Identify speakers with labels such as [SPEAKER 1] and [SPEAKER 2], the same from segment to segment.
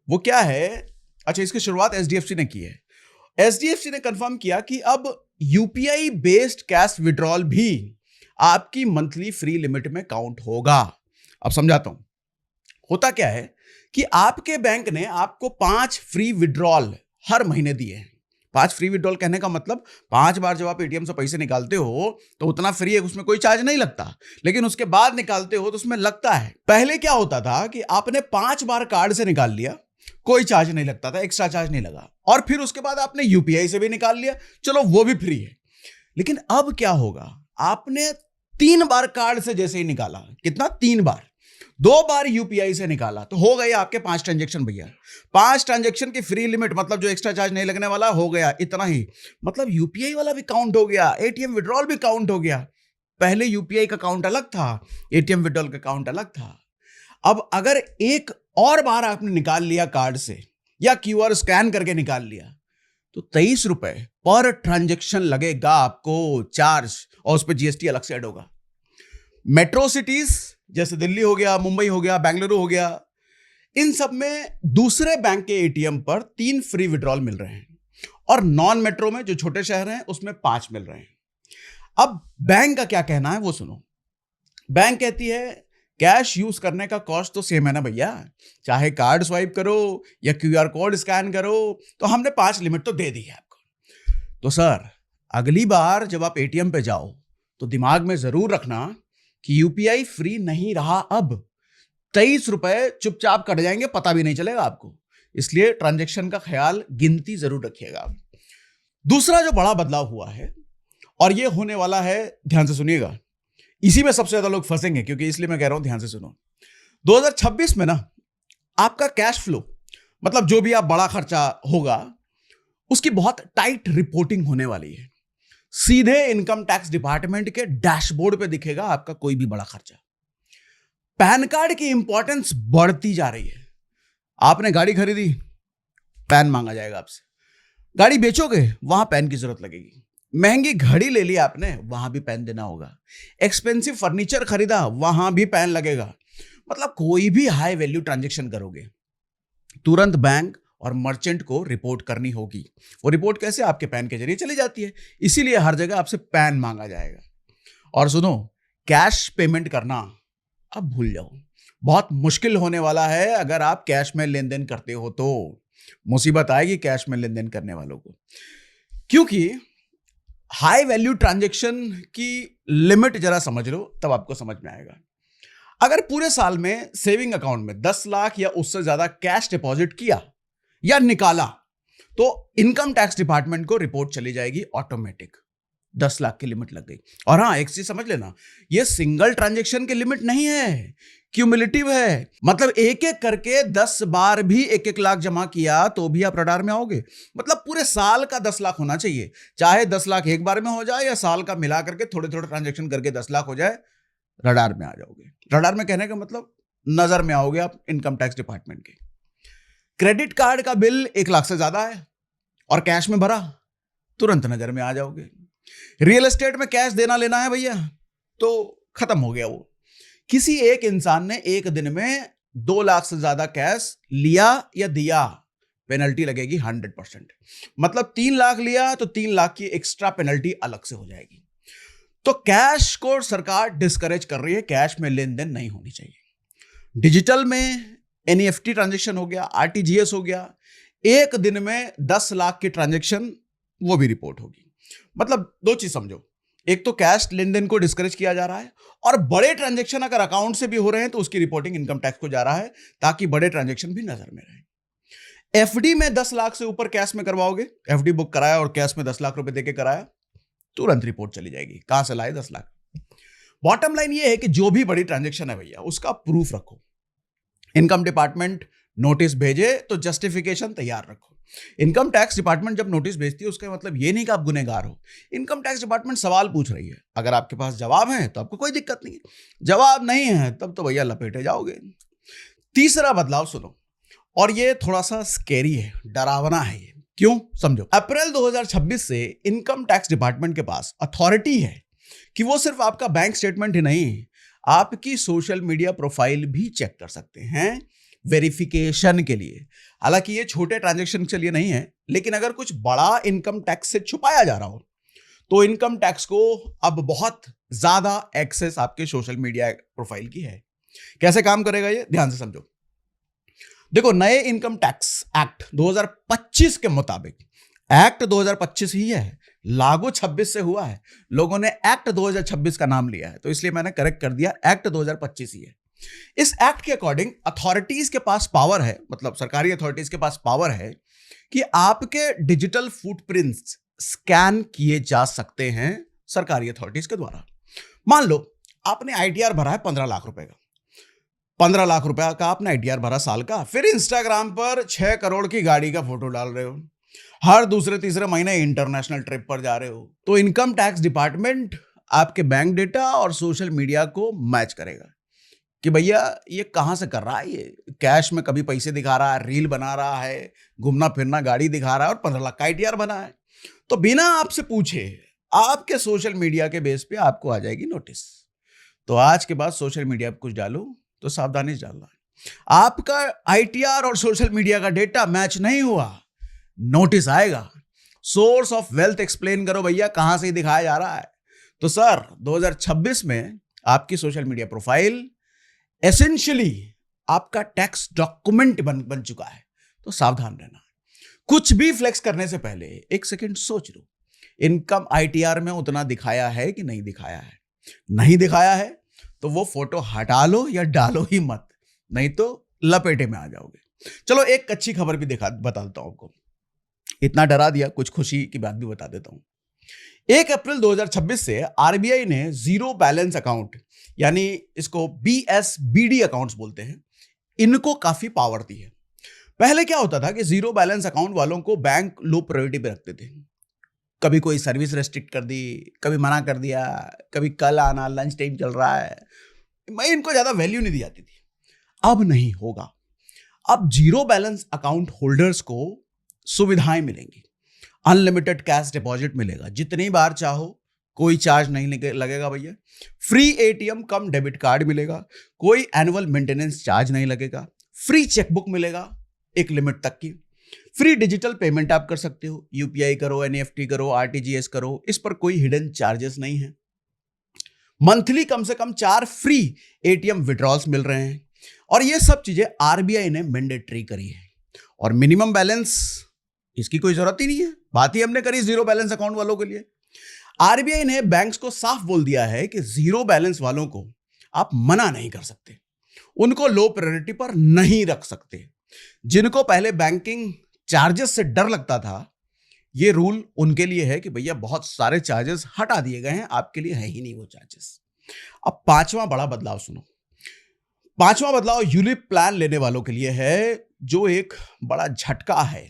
[SPEAKER 1] वो क्या है? अच्छा, इसकी शुरुआत एचडीएफसी ने की है। एचडीएफसी ने कंफर्म किया कि अब यूपीआई बेस्ड कैश विड्रॉल भी आपकी मंथली फ्री लिमिट में काउंट होगा। अब समझाता हूं, होता क्या है कि आपके बैंक ने आपको 5 फ्री विड्रॉल हर महीने दिए हैं। 5 फ्री विड्रॉल कहने का मतलब 5 बार जब आप एटीएम से पैसे निकालते हो तो उतना फ्री है, उसमें कोई चार्ज नहीं लगता, लेकिन उसके बाद निकालते हो तो उसमें लगता है। पहले क्या होता था कि आपने 5 बार कार्ड से निकाल लिया, कोई चार्ज नहीं लगता था, एक्स्ट्रा चार्ज नहीं लगा, और फिर उसके बाद आपने यूपीआई से भी निकाल लिया, चलो वो भी फ्री है। लेकिन अब क्या होगा? आपने 3 बार कार्ड से जैसे ही निकाला, कितना? 3 बार, 2 बार यूपीआई से निकाला, तो हो गए आपके 5 ट्रांजेक्शन भैया। 5 ट्रांजेक्शन की फ्री लिमिट, मतलब जो एक्स्ट्रा चार्ज नहीं लगने वाला, हो गया इतना ही। मतलब यूपीआई वाला भी काउंट हो गया, एटीएम विड्रॉल भी काउंट हो गया। पहले यूपीआई का काउंट अलग था, एटीएम विड्रॉल का काउंट अलग था। अब अगर एक और बार आपने निकाल लिया कार्ड से या क्यूआर स्कैन करके निकाल लिया, तो 23 रुपए पर ट्रांजेक्शन लगेगा आपको चार्ज, और उस पर जीएसटी अलग से ऐड होगा। मेट्रो सिटीज जैसे दिल्ली हो गया, मुंबई हो गया, बेंगलुरु हो गया, इन सब में दूसरे बैंक के एटीएम पर 3 फ्री विड्रॉल मिल रहे हैं, और नॉन मेट्रो में जो छोटे शहर हैं उसमें 5 मिल रहे हैं। अब बैंक का क्या कहना है वो सुनो। बैंक कहती है कैश यूज करने का कॉस्ट तो सेम है ना भैया, चाहे कार्ड स्वाइप करो या क्यूआर कोड स्कैन करो, तो हमने 5 लिमिट तो दे दी है आपको। तो सर, अगली बार जब आप एटीएम पे जाओ तो दिमाग में जरूर रखना कि यूपीआई फ्री नहीं रहा। अब 23 रुपए चुपचाप कट जाएंगे, पता भी नहीं चलेगा आपको, इसलिए ट्रांजेक्शन का ख्याल, गिनती जरूर रखिएगा। दूसरा जो बड़ा बदलाव हुआ है, और ये होने वाला है, ध्यान से सुनिएगा, इसी में सबसे ज्यादा लोग फंसेंगे, क्योंकि इसलिए मैं कह रहा हूं ध्यान से सुनो। 2026 में ना आपका कैश फ्लो, मतलब जो भी आप बड़ा खर्चा होगा, उसकी बहुत टाइट रिपोर्टिंग होने वाली है। सीधे इनकम टैक्स डिपार्टमेंट के डैशबोर्ड पे दिखेगा आपका कोई भी बड़ा खर्चा। पैन कार्ड की इंपॉर्टेंस बढ़ती जा रही है। आपने गाड़ी खरीदी, पैन मांगा जाएगा आपसे। गाड़ी बेचोगे, वहां पैन की जरूरत लगेगी। महंगी घड़ी ले ली आपने, वहां भी पैन देना होगा। एक्सपेंसिव फर्नीचर खरीदा, वहां भी पैन लगेगा। मतलब कोई भी हाई वैल्यू ट्रांजैक्शन करोगे, तुरंत बैंक और मर्चेंट को रिपोर्ट करनी होगी। वो रिपोर्ट कैसे? आपके पैन के जरिए चली जाती है, इसीलिए हर जगह आपसे पैन मांगा जाएगा। और सुनो, कैश पेमेंट करना अब भूल जाओ, बहुत मुश्किल होने वाला है। अगर आप कैश में लेन देन करते हो तो मुसीबत आएगी कैश में लेन देन करने वालों को, क्योंकि हाई वैल्यू ट्रांजैक्शन की लिमिट जरा समझ लो, तब आपको समझ में आएगा। अगर पूरे साल में सेविंग अकाउंट में 10 लाख या उससे ज्यादा कैश डिपॉजिट किया या निकाला, तो इनकम टैक्स डिपार्टमेंट को रिपोर्ट चली जाएगी ऑटोमेटिक। 10 लाख की लिमिट लग गई। और हाँ, एक चीज समझ लेना, ये सिंगल ट्रांजैक्शन की लिमिट नहीं है, क्यूमुलेटिव है। मतलब एक एक करके 10 बार भी 1-1 लाख जमा किया तो भी आप रडार में आओगे। मतलब पूरे साल का 10 लाख होना चाहिए, चाहे 10 लाख एक बार में हो जाए या साल का मिला करके थोड़े थोड़े ट्रांजैक्शन करके 10 लाख हो जाए, रडार में आ जाओगे। रडार में कहने का मतलब नजर में आओगे आप इनकम टैक्स डिपार्टमेंट के। क्रेडिट कार्ड का बिल 1 लाख से ज्यादा है और कैश में भरा, तुरंत नजर में आ जाओगे। रियल एस्टेट में कैश देना लेना है भैया, तो खत्म हो गया वो। किसी एक इंसान ने एक दिन में 2 लाख से ज्यादा कैश लिया या दिया, पेनल्टी लगेगी 100%। मतलब 3 लाख लिया तो 3 लाख की एक्स्ट्रा पेनल्टी अलग से हो जाएगी। तो कैश को सरकार डिस्करेज कर रही है, कैश में लेन देन नहीं होनी चाहिए। डिजिटल में एनईएफटी ट्रांजैक्शन हो गया, आरटीजीएस हो गया, एक दिन में 10 लाख की ट्रांजैक्शन वो भी रिपोर्ट होगी। मतलब 2 चीज समझो, एक तो कैश लेन देन को डिस्करेज किया जा रहा है, और बड़े ट्रांजैक्शन अगर अकाउंट से भी हो रहे हैं तो उसकी रिपोर्टिंग इनकम टैक्स को जा रहा है, ताकि बड़े ट्रांजैक्शन भी नजर में रहे। एफडी में 10 लाख से ऊपर कैश में करवाओगे, एफडी बुक कराया और कैश में 10 लाख रुपए देके कराया, तुरंत रिपोर्ट चली जाएगी, कहां से लाए 10 लाख। बॉटम लाइन ये है कि जो भी बड़ी ट्रांजैक्शन है भैया, उसका प्रूफ रखो। इनकम डिपार्टमेंट नोटिस भेजे तो जस्टिफिकेशन तैयार रखो। इनकम टैक्स डिपार्टमेंट जब नोटिस भेजती है, उसका मतलब ये नहीं कि आप गुनहगार हो। इनकम टैक्स डिपार्टमेंट सवाल पूछ रही है, अगर आपके पास जवाब है तो आपको कोई दिक्कत नहीं है, जवाब नहीं है तब तो भैया लपेटे जाओगे। तीसरा बदलाव सुनो, और ये थोड़ा सा स्कैरी है, डरावना है ये। क्यों? समझो। अप्रैल 2026 से इनकम टैक्स डिपार्टमेंट के पास अथॉरिटी है कि वो सिर्फ आपका बैंक स्टेटमेंट ही नहीं, आपकी सोशल मीडिया प्रोफाइल भी चेक कर सकते हैं। वेरिफिकेशन के लिए। हालांकि ये छोटे ट्रांजैक्शन के लिए नहीं है, लेकिन अगर कुछ बड़ा इनकम टैक्स से छुपाया जा रहा हो तो इनकम टैक्स को अब बहुत ज्यादा एक्सेस आपके सोशल मीडिया प्रोफाइल की है। कैसे काम करेगा ये, ध्यान से समझो। देखो, नए इनकम टैक्स एक्ट 2025 के मुताबिक, एक्ट 2025 ही है, लागू 26 से हुआ है, लोगों ने एक्ट 2026 का नाम लिया है, तो इसलिए मैंने करेक्ट कर दिया, एक्ट 2025 ही है। इस एक्ट के अकॉर्डिंग अथॉरिटीज के पास पावर है, मतलब सरकारी अथॉरिटीज के पास पावर है कि आपके डिजिटल फुटप्रिंट्स स्कैन किए जा सकते हैं सरकारी अथॉरिटीज के द्वारा। मान लो आपने आईटीआर भरा है 15 लाख रुपए का, 15 लाख रुपए का आपने आईटीआर भरा साल का, फिर इंस्टाग्राम पर 6 करोड़ की गाड़ी का फोटो डाल रहे हो, हर दूसरे तीसरे महीने इंटरनेशनल ट्रिप पर जा रहे हो, तो इनकम टैक्स डिपार्टमेंट आपके बैंक डेटा और सोशल मीडिया को मैच करेगा कि भैया ये कहां से कर रहा है, ये कैश में कभी पैसे दिखा रहा है, रील बना रहा है, घूमना फिरना गाड़ी दिखा रहा है और 15 लाख का आईटीआर बना है। तो बिना आपसे पूछे आपके सोशल मीडिया के बेस पे आपको आ जाएगी नोटिस। तो आज के बाद सोशल मीडिया पे कुछ डालो तो सावधानी से डालना। आपका आईटीआर और सोशल मीडिया का डेटा मैच नहीं हुआ, नोटिस आएगा। सोर्स ऑफ वेल्थ एक्सप्लेन करो भैया, कहां से दिखाया जा रहा है। तो सर 2026 में आपकी सोशल मीडिया प्रोफाइल एसेंशियली आपका टैक्स डॉक्यूमेंट बन चुका है, तो सावधान रहना। कुछ भी फ्लेक्स करने से पहले एक सेकंड सोच लो, इनकम आईटीआर में उतना दिखाया है कि नहीं दिखाया है। नहीं दिखाया है तो वो फोटो हटा लो या डालो ही मत, नहीं तो लपेटे में आ जाओगे। चलो एक अच्छी खबर भी बता देता हूं आपको, इतना डरा दिया, कुछ खुशी की बात भी बता देता हूं। 1 अप्रैल 2026 से आरबीआई ने जीरो बैलेंस अकाउंट, यानी इसको BSBD अकाउंट्स बोलते हैं, इनको काफी पावर दी है। पहले क्या होता था कि जीरो बैलेंस अकाउंट वालों को बैंक लो प्रायोरिटी पे रखते थे। कभी कोई सर्विस रेस्ट्रिक्ट कर दी, कभी मना कर दिया, कभी कल आना, लंच टाइम चल रहा है, मैं इनको ज्यादा वैल्यू नहीं दी जाती थी। अब नहीं होगा, अब जीरो बैलेंस अकाउंट होल्डर्स को सुविधाएं मिलेंगी। अनलिमिटेड कैश डिपॉजिट मिलेगा, जितनी बार चाहो, कोई चार्ज नहीं लगेगा भैया। फ्री एटीएम कम डेबिट कार्ड मिलेगा, कोई एनुअल मेंटेनेंस चार्ज नहीं लगेगा। फ्री चेकबुक मिलेगा एक लिमिट तक की। फ्री डिजिटल पेमेंट आप कर सकते हो, यूपीआई करो, एनईएफटी करो, आरटीजीएस करो, इस पर कोई हिडन चार्जेस नहीं है। मंथली कम से कम 4 फ्री एटीएम विड्रॉल्स मिल रहे हैं, और ये सब चीजें आरबीआई ने मैंडेटरी करी है। और मिनिमम बैलेंस, इसकी कोई जरूरत ही नहीं है, बात ही हमने करी जीरो बैलेंस अकाउंट वालों के लिए। आरबीआई ने बैंक्स को साफ बोल दिया है कि जीरो बैलेंस वालों को आप मना नहीं कर सकते, उनको लो प्रायोरिटी पर नहीं रख सकते। जिनको पहले बैंकिंग चार्जेस से डर लगता था, ये रूल उनके लिए है कि भैया बहुत सारे चार्जेस हटा दिए गए हैं, आपके लिए है ही नहीं वो चार्जेस। अब 5वां बड़ा बदलाव सुनो। 5वां बदलाव यूलिप प्लान लेने वालों के लिए है, जो एक बड़ा झटका है।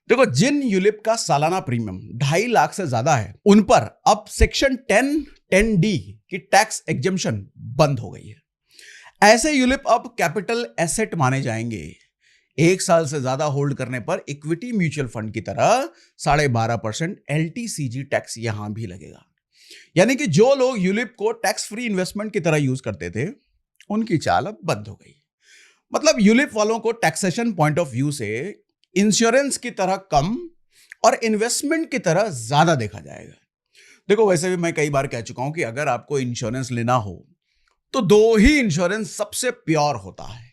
[SPEAKER 1] देखो, जिन यूलिप का सालाना प्रीमियम 2.5 लाख से ज्यादा है, उन पर अब सेक्शन 10(10)(d) की टैक्स एग्जम्पशन बंद हो गई है। ऐसे यूलिप अब कैपिटल एसेट माने जाएंगे। 1 साल से ज्यादा होल्ड करने पर इक्विटी म्यूचुअल फंड की तरह 12.5% LTCG टैक्स यहां भी लगेगा। यानी कि जो लोग यूलिप को टैक्स फ्री इन्वेस्टमेंट की तरह यूज करते थे, उनकी चाल अब बंद हो गई। मतलब यूलिप वालों को टैक्सेशन पॉइंट ऑफ व्यू से इंश्योरेंस की तरह कम और इन्वेस्टमेंट की तरह ज्यादा देखा जाएगा। देखो, वैसे भी मैं कई बार कह चुका हूं कि अगर आपको इंश्योरेंस लेना हो तो 2 ही इंश्योरेंस सबसे प्योर होता है,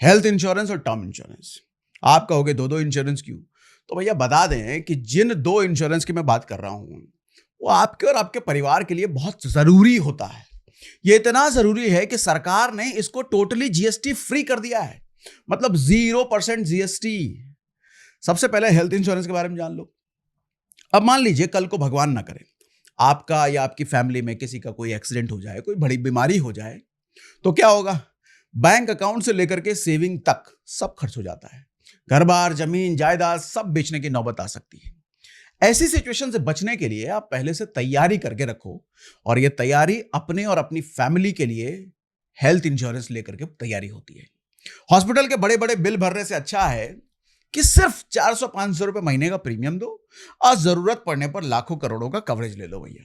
[SPEAKER 1] हेल्थ इंश्योरेंस और टर्म इंश्योरेंस। आप कहोगे 2 इंश्योरेंस क्यों? तो भैया बता दें कि जिन 2 इंश्योरेंस की मैं बात कर रहा हूं, वो आपके और आपके परिवार के लिए बहुत जरूरी होता है। ये इतना जरूरी है कि सरकार ने इसको टोटली जीएसटी फ्री कर दिया है, मतलब 0% जीएसटी। सबसे पहले हेल्थ इंश्योरेंस के बारे में जान लो। अब मान लीजिए कल को भगवान ना करे आपका या आपकी फैमिली में किसी का कोई एक्सीडेंट हो जाए, कोई बड़ी बीमारी हो जाए, तो क्या होगा? बैंक अकाउंट से लेकर के सेविंग तक सब खर्च हो जाता है। घर बार, जमीन जायदाद सब बेचने की नौबत आ सकती है। ऐसी सिचुएशन से बचने के लिए आप पहले से तैयारी करके रखो, और यह तैयारी अपने और अपनी फैमिली के लिए हेल्थ इंश्योरेंस लेकर के तैयारी होती है। हॉस्पिटल के बड़े बड़े बिल भरने से अच्छा है कि सिर्फ 400-500 रुपए महीने का प्रीमियम दो और जरूरत पड़ने पर लाखों करोड़ों का कवरेज ले लो भैया।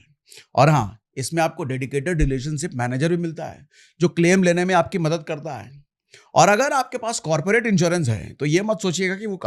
[SPEAKER 1] और हाँ, इसमें आपको डेडिकेटेड रिलेशनशिप मैनेजर भी मिलता है, जो क्लेम लेने में आपकी मदद करता है। और अगर आपके पास कॉर्पोरेट इंश्योरेंस है तो ये मत सोचिएगा कि वो